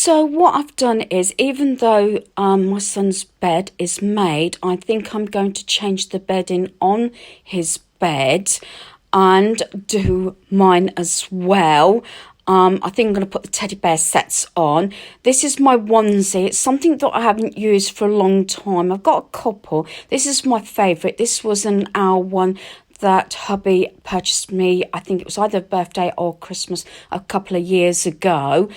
So what I've done is, even though my son's bed is made, I think I'm going to change the bedding on his bed and do mine as well. I think I'm going to put the teddy bear sets on. This is my onesie. It's something that I haven't used for a long time. I've got a couple. This is my favourite. This was an owl one that hubby purchased me. I think it was either birthday or Christmas a couple of years ago.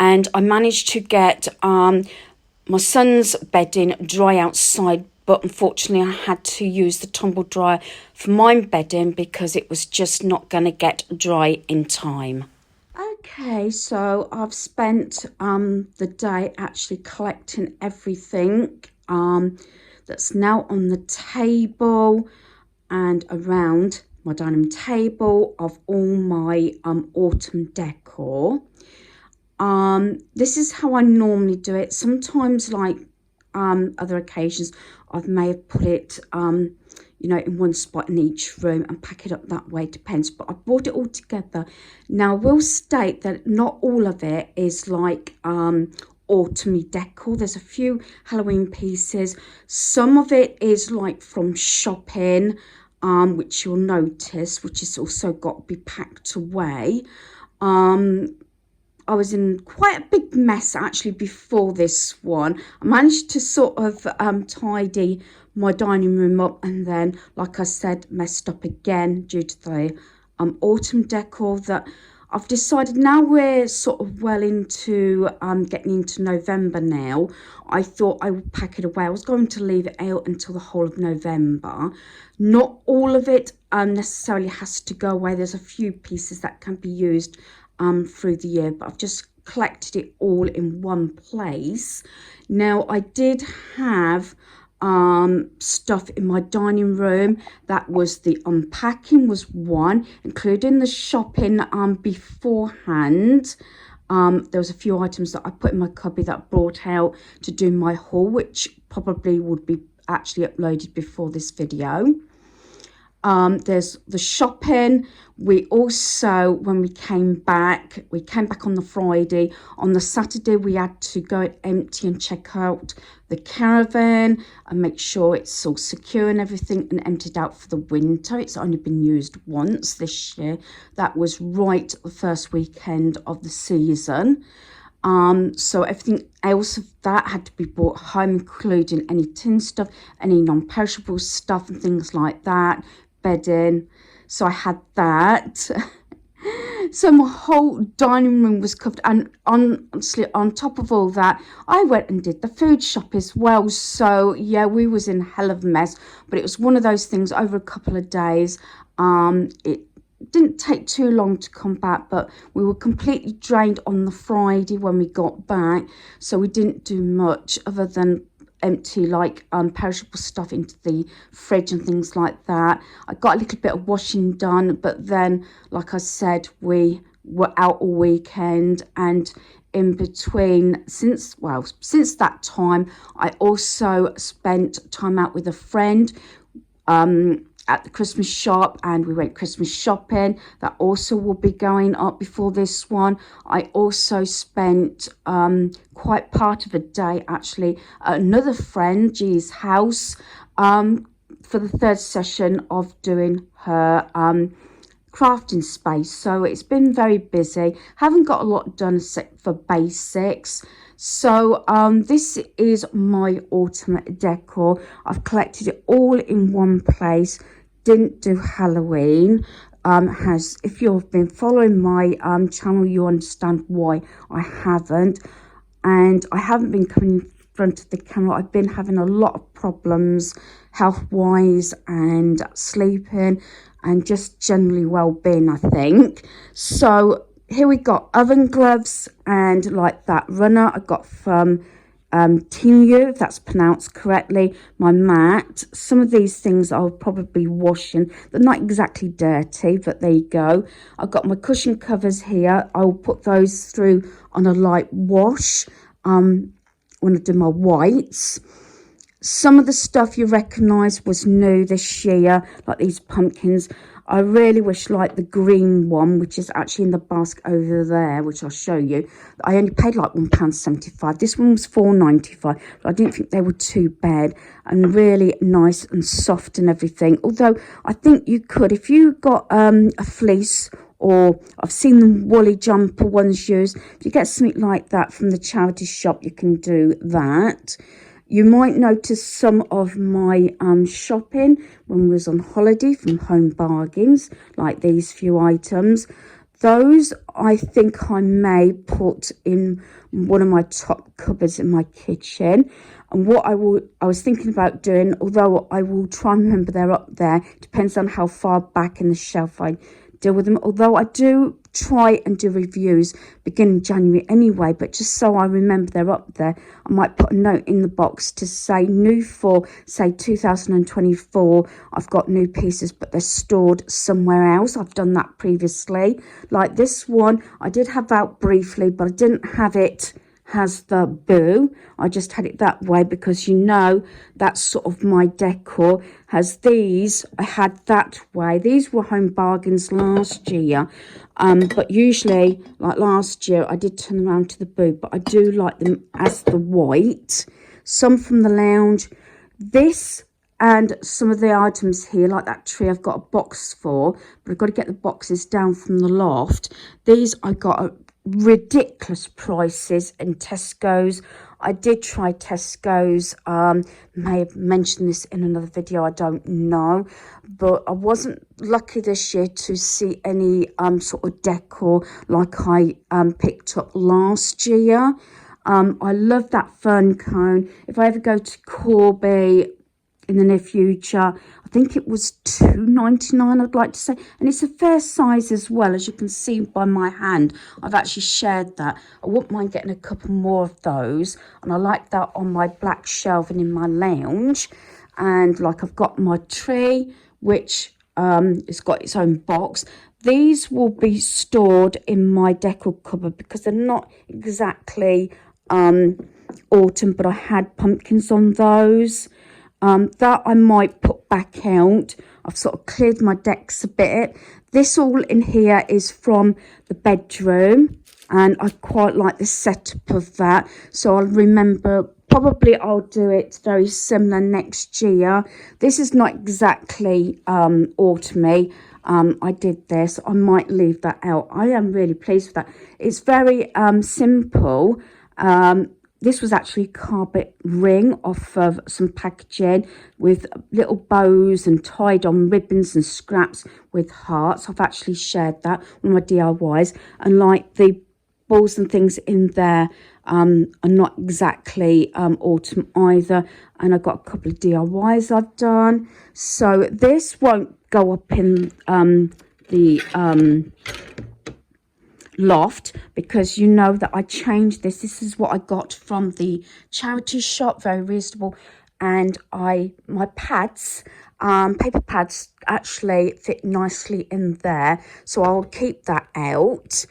And I managed to get my son's bedding dry outside, but unfortunately I had to use the tumble dryer for my bedding because it was just not going to get dry in time. Okay, so I've spent the day actually collecting everything that's now on the table and around my dining room table of all my autumn decor. This is how I normally do it. Sometimes, like other occasions, I may have put it in one spot in each room and pack it up that way, depends. But I brought it all together. Now, I will state that not all of it is like autumny decor. There's a few Halloween pieces. Some of it is like from shopping, which you'll notice, which has also got to be packed away. I was in quite a big mess actually before this one. I managed to sort of tidy my dining room up, and then, like I said, messed up again due to the autumn decor that I've decided. Now we're sort of well into getting into November now. I thought I would pack it away. I was going to leave it out until the whole of November. Not all of it necessarily has to go away. There's a few pieces that can be used through the year, but I've just collected it all in one place. Now, I did have stuff in my dining room. That was the unpacking was one, including the shopping beforehand. There was a few items that I put in my cubby that I brought out to do my haul, which probably would be actually uploaded before this video. There's the shopping. We also, when we came back on the Friday. On the Saturday, we had to go empty and check out the caravan and make sure it's all secure and everything, and emptied out for the winter. It's only been used once this year. That was right the first weekend of the season. So everything else of that had to be brought home, including any tin stuff, any non-perishable stuff and things like that, bedding. So I had that. So my whole dining room was covered, and honestly, on top of all that, I went and did the food shop as well. So yeah, we was in hell of a mess, but it was one of those things over a couple of days. It didn't take too long to come back, but we were completely drained on the Friday when we got back, so we didn't do much other than empty like perishable stuff into the fridge and things like that. I got a little bit of washing done, but then, like I said, we were out all weekend, and in between, since that time, I also spent time out with a friend at the Christmas shop, and we went Christmas shopping. That also will be going up before this one. I also spent quite part of a day actually at another friend G's house for the third session of doing her crafting space. So it's been very busy. Haven't got a lot done except for basics. So this is my autumn decor. I've collected it all in one place. Didn't do Halloween. If you've been following my channel, you understand why I haven't. And I haven't been coming in front of the camera. I've been having a lot of problems health-wise and sleeping and just generally well-being, I think. So here we got oven gloves and like that runner I got from Tinu, if that's pronounced correctly. My mat. Some of these things I'll probably washing. They're not exactly dirty, but there you go. I've got my cushion covers here. I'll put those through on a light wash when I do my whites. Some of the stuff you recognise was new this year, like these pumpkins. I really wish, like the green one, which is actually in the basket over there, which I'll show you. I only paid like £1.75. This one was £4.95, but I didn't think they were too bad and really nice and soft and everything. Although I think you could, if you got a fleece, or I've seen the woolly jumper ones used. If you get something like that from the charity shop, you can do that. You might notice some of my shopping when we was on holiday from Home Bargains, like these few items. Those I think I may put in one of my top cupboards in my kitchen. And what I was thinking about doing, although I will try and remember they're up there, depends on how far back in the shelf I deal with them, although I do try and do reviews beginning January anyway, but just so I remember they're up there, I might put a note in the box to say new for, say, 2024. I've got new pieces, but they're stored somewhere else. I've done that previously. Like this one, I did have out briefly, but I didn't have it has the boo. I just had it that way because, you know, that's sort of my decor. Has these, I had that way. These were Home Bargains last year, but usually, like last year, I did turn them around to the boo, but I do like them as the white. Some from the lounge. This and some of the items here, like that tree, I've got a box for, but I've got to get the boxes down from the loft. These I got a ridiculous prices in Tesco's. I did try Tesco's, may have mentioned this in another video, I don't know, but I wasn't lucky this year to see any sort of decor like I picked up last year. I love that fern cone. If I ever go to Corby in the near future, I think it was £2.99, I'd like to say, and it's a fair size as well, as you can see by my hand. I've actually shared that. I wouldn't mind getting a couple more of those, and I like that on my black shelving in my lounge. And like I've got my tree, which it's got its own box. These will be stored in my decor cupboard because they're not exactly autumn, but I had pumpkins on those. That I might put back out. I've sort of cleared my decks a bit. This all in here is from the bedroom, and I quite like the setup of that. So I'll remember, probably I'll do it very similar next year. This is not exactly autumny. I did this. I might leave that out. I am really pleased with that. It's very simple. This was actually a carpet ring off of some packaging with little bows and tied on ribbons and scraps with hearts. I've actually shared that, one of my DIYs. And like the balls and things in there are not exactly autumn either. And I've got a couple of DIYs I've done. So this won't go up in the loft, because you know that I changed this. This is what I got from the charity shop, very reasonable. And my pads, paper pads, actually fit nicely in there, so I'll keep that out.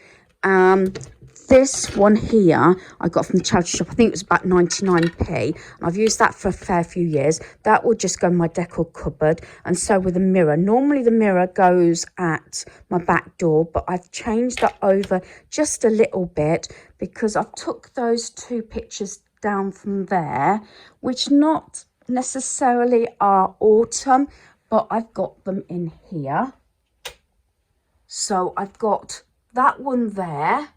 This one here I got from the charity shop. I think it was about 99p, and I've used that for a fair few years. That will just go in my decor cupboard, and so with the mirror. Normally the mirror goes at my back door, but I've changed that over just a little bit because I've took those two pictures down from there, which not necessarily are autumn, but I've got them in here. So I've got that one there.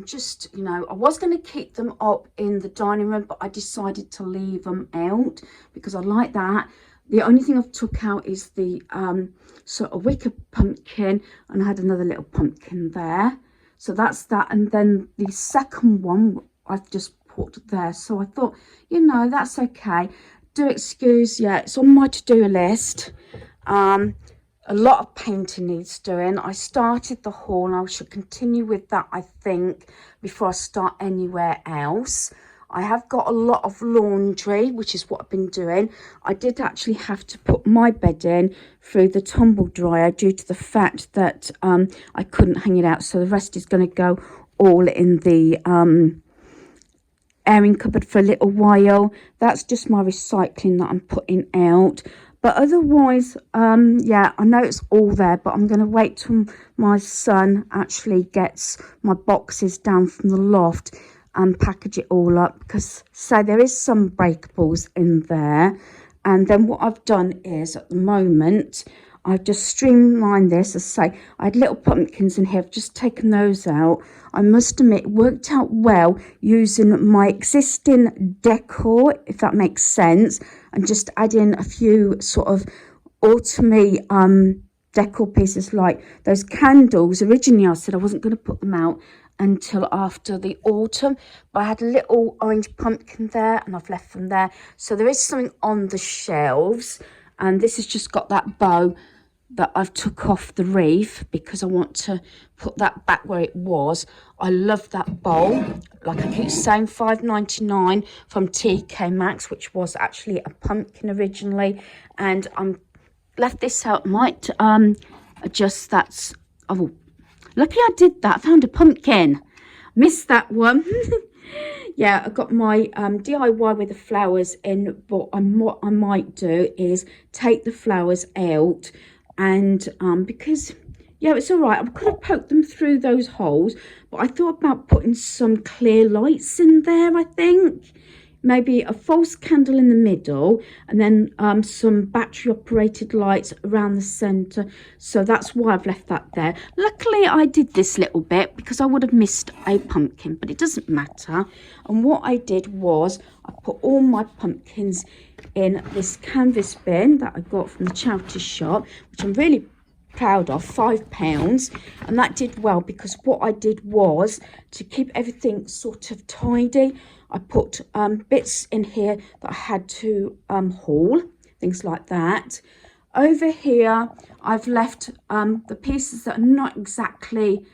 Just, you know, I was going to keep them up in the dining room, but I decided to leave them out because I like that. The only thing I've took out is the sort of wicker pumpkin, and I had another little pumpkin there. So that's that. And then the second one I've just put there. So I thought, you know, that's okay. Do excuse, yeah, it's on my to-do list. A lot of painting needs doing. I started the haul, and I should continue with that, I think, before I start anywhere else. I have got a lot of laundry, which is what I've been doing. I did actually have to put my bed in through the tumble dryer due to the fact that I couldn't hang it out. So the rest is going to go all in the airing cupboard for a little while. That's just my recycling that I'm putting out. But otherwise, yeah, I know it's all there, but I'm going to wait till my son actually gets my boxes down from the loft and package it all up, because so there is some breakables in there. And then what I've done is, at the moment, I've just streamlined this. As I say, I had little pumpkins in here. I've just taken those out. I must admit, it worked out well using my existing decor, if that makes sense, and just adding a few sort of autumny decor pieces like those candles. Originally, I said I wasn't going to put them out until after the autumn, but I had a little orange pumpkin there and I've left them there. So there is something on the shelves, and this has just got that bow that I've took off the wreath because I want to put that back where it was. I love that bowl. Like I keep saying, $5.99 from TK Maxx, which was actually a pumpkin originally. And I'm left this out. Might adjust that. Oh, luckily I did that. I found a pumpkin. Missed that one. Yeah, I got my DIY with the flowers in, but what I might do is take the flowers out, and because yeah, it's all right, I could have poked them through those holes, but I thought about putting some clear lights in there. I think maybe a false candle in the middle, and then some battery operated lights around the center. So that's why I've left that there. Luckily I did this little bit because I would have missed a pumpkin, but it doesn't matter. And what I did was I put all my pumpkins in this canvas bin that I got from the charity shop, which I'm really proud of, £5, and that did well because what I did was to keep everything sort of tidy. I put bits in here that I had to haul, things like that. Over here I've left the pieces that are not exactly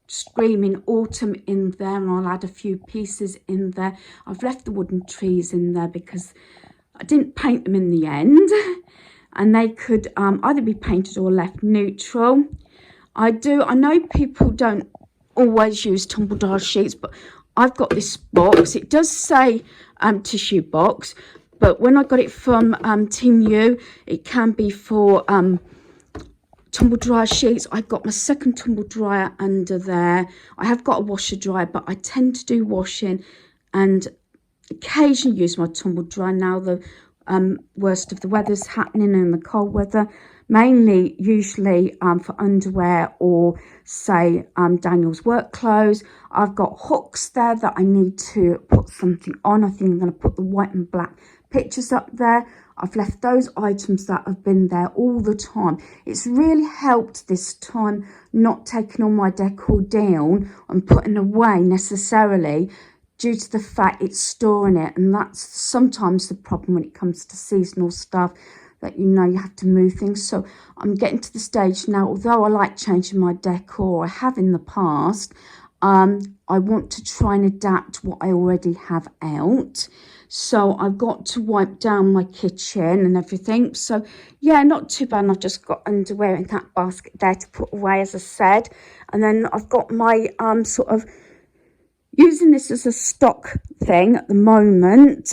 screaming autumn in there, and I'll add a few pieces in there. I've left the wooden trees in there because I didn't paint them in the end, and they could either be painted or left neutral. I know people don't always use tumble dryer sheets, but I've got this box. It does say tissue box, but when I got it from Team U, it can be for tumble dryer sheets. I got my second tumble dryer under there. I have got a washer dryer, but I tend to do washing and occasionally use my tumble dryer now the worst of the weather's happening and the cold weather, mainly usually for underwear or say Daniel's work clothes. I've got hooks there that I need to put something on. I think I'm going to put the white and black pictures up there. I've left those items that have been there all the time. It's really helped this time not taking all my decor down and putting away necessarily, due to the fact it's storing it. And that's sometimes the problem when it comes to seasonal stuff, that you have to move things. So I'm getting to the stage now, although I like changing my decor, I have in the past, I want to try and adapt what I already have out. So I've got to wipe down my kitchen and everything. So yeah, not too bad. I've just got underwear in that basket there to put away, as I said. And then I've got my sort of using this as a stock thing at the moment.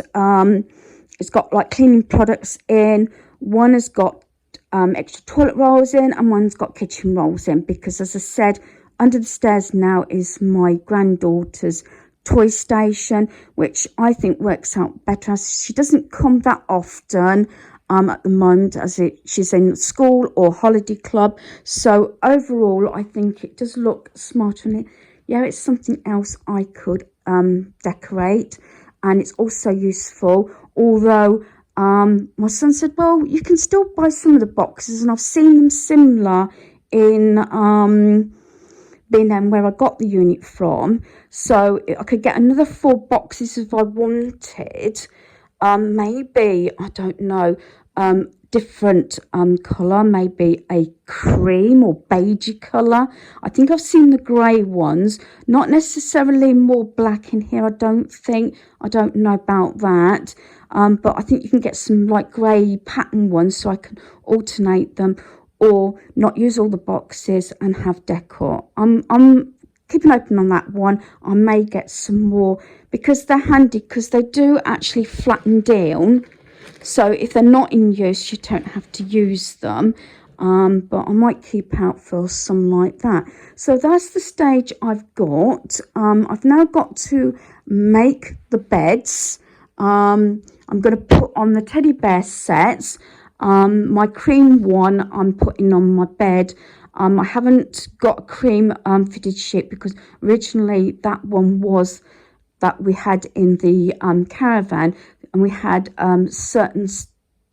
It's got like cleaning products in. One has got extra toilet rolls in, and one's got kitchen rolls in, because as I said, under the stairs now is my granddaughter's toy station, which I think works out better as she doesn't come that often at the moment, as she's in school or holiday club. So overall I think it does look smart on it. Yeah, it's something else I could decorate, and it's also useful. Although my son said, well, you can still buy some of the boxes, and I've seen them similar in B&M where I got the unit from. So I could get another 4 boxes if I wanted. Maybe, I don't know, different colour, maybe a cream or beigey colour. I think I've seen the grey ones, not necessarily more black in here, I don't know about that. But I think you can get some like grey pattern ones, so I can alternate them, or not use all the boxes and have decor. I'm keeping open on that one. I may get some more because they're handy, because they do actually flatten down. So if they're not in use, you don't have to use them. But I might keep out for some like that. So that's the stage I've got. I've now got to make the beds. I'm going to put on the teddy bear sets. My cream one I'm putting on my bed. I haven't got a cream fitted sheet because originally that one was that we had in the caravan, and we had certain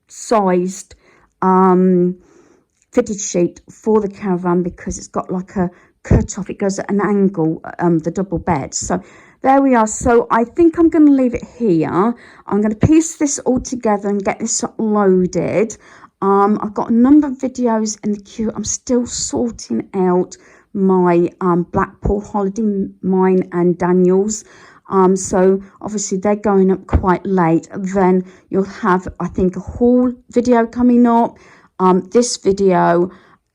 sized fitted sheet for the caravan because it's got like a cut off, it goes at an angle, the double bed. So there we are. So I think I'm going to leave it here. I'm going to piece this all together and get this uploaded. I've got a number of videos in the queue. I'm still sorting out my Blackpool holiday, mine and Daniel's. So obviously they're going up quite late. Then you'll have, I think, a haul video coming up, this video,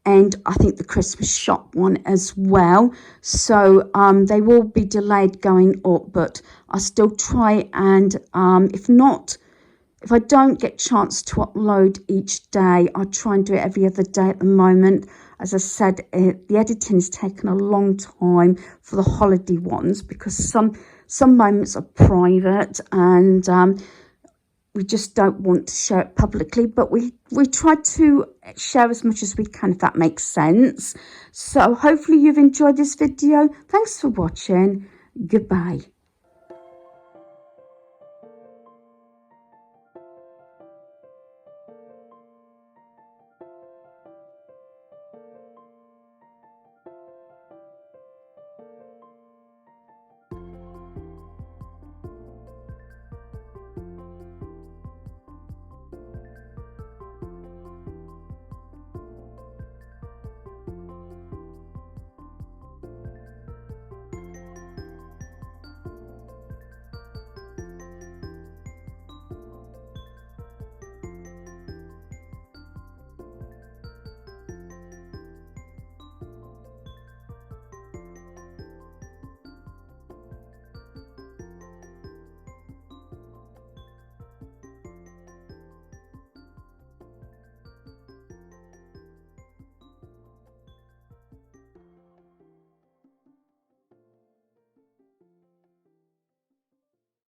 and I think the Christmas shop one as well. So they will be delayed going up, but I'll still try, and if I don't get a chance to upload each day, I'll try and do it every other day at the moment. As I said, the editing has taken a long time for the holiday ones because some moments are private, and we just don't want to share it publicly, but we try to share as much as we can, if that makes sense. So hopefully you've enjoyed this video. Thanks for watching. Goodbye.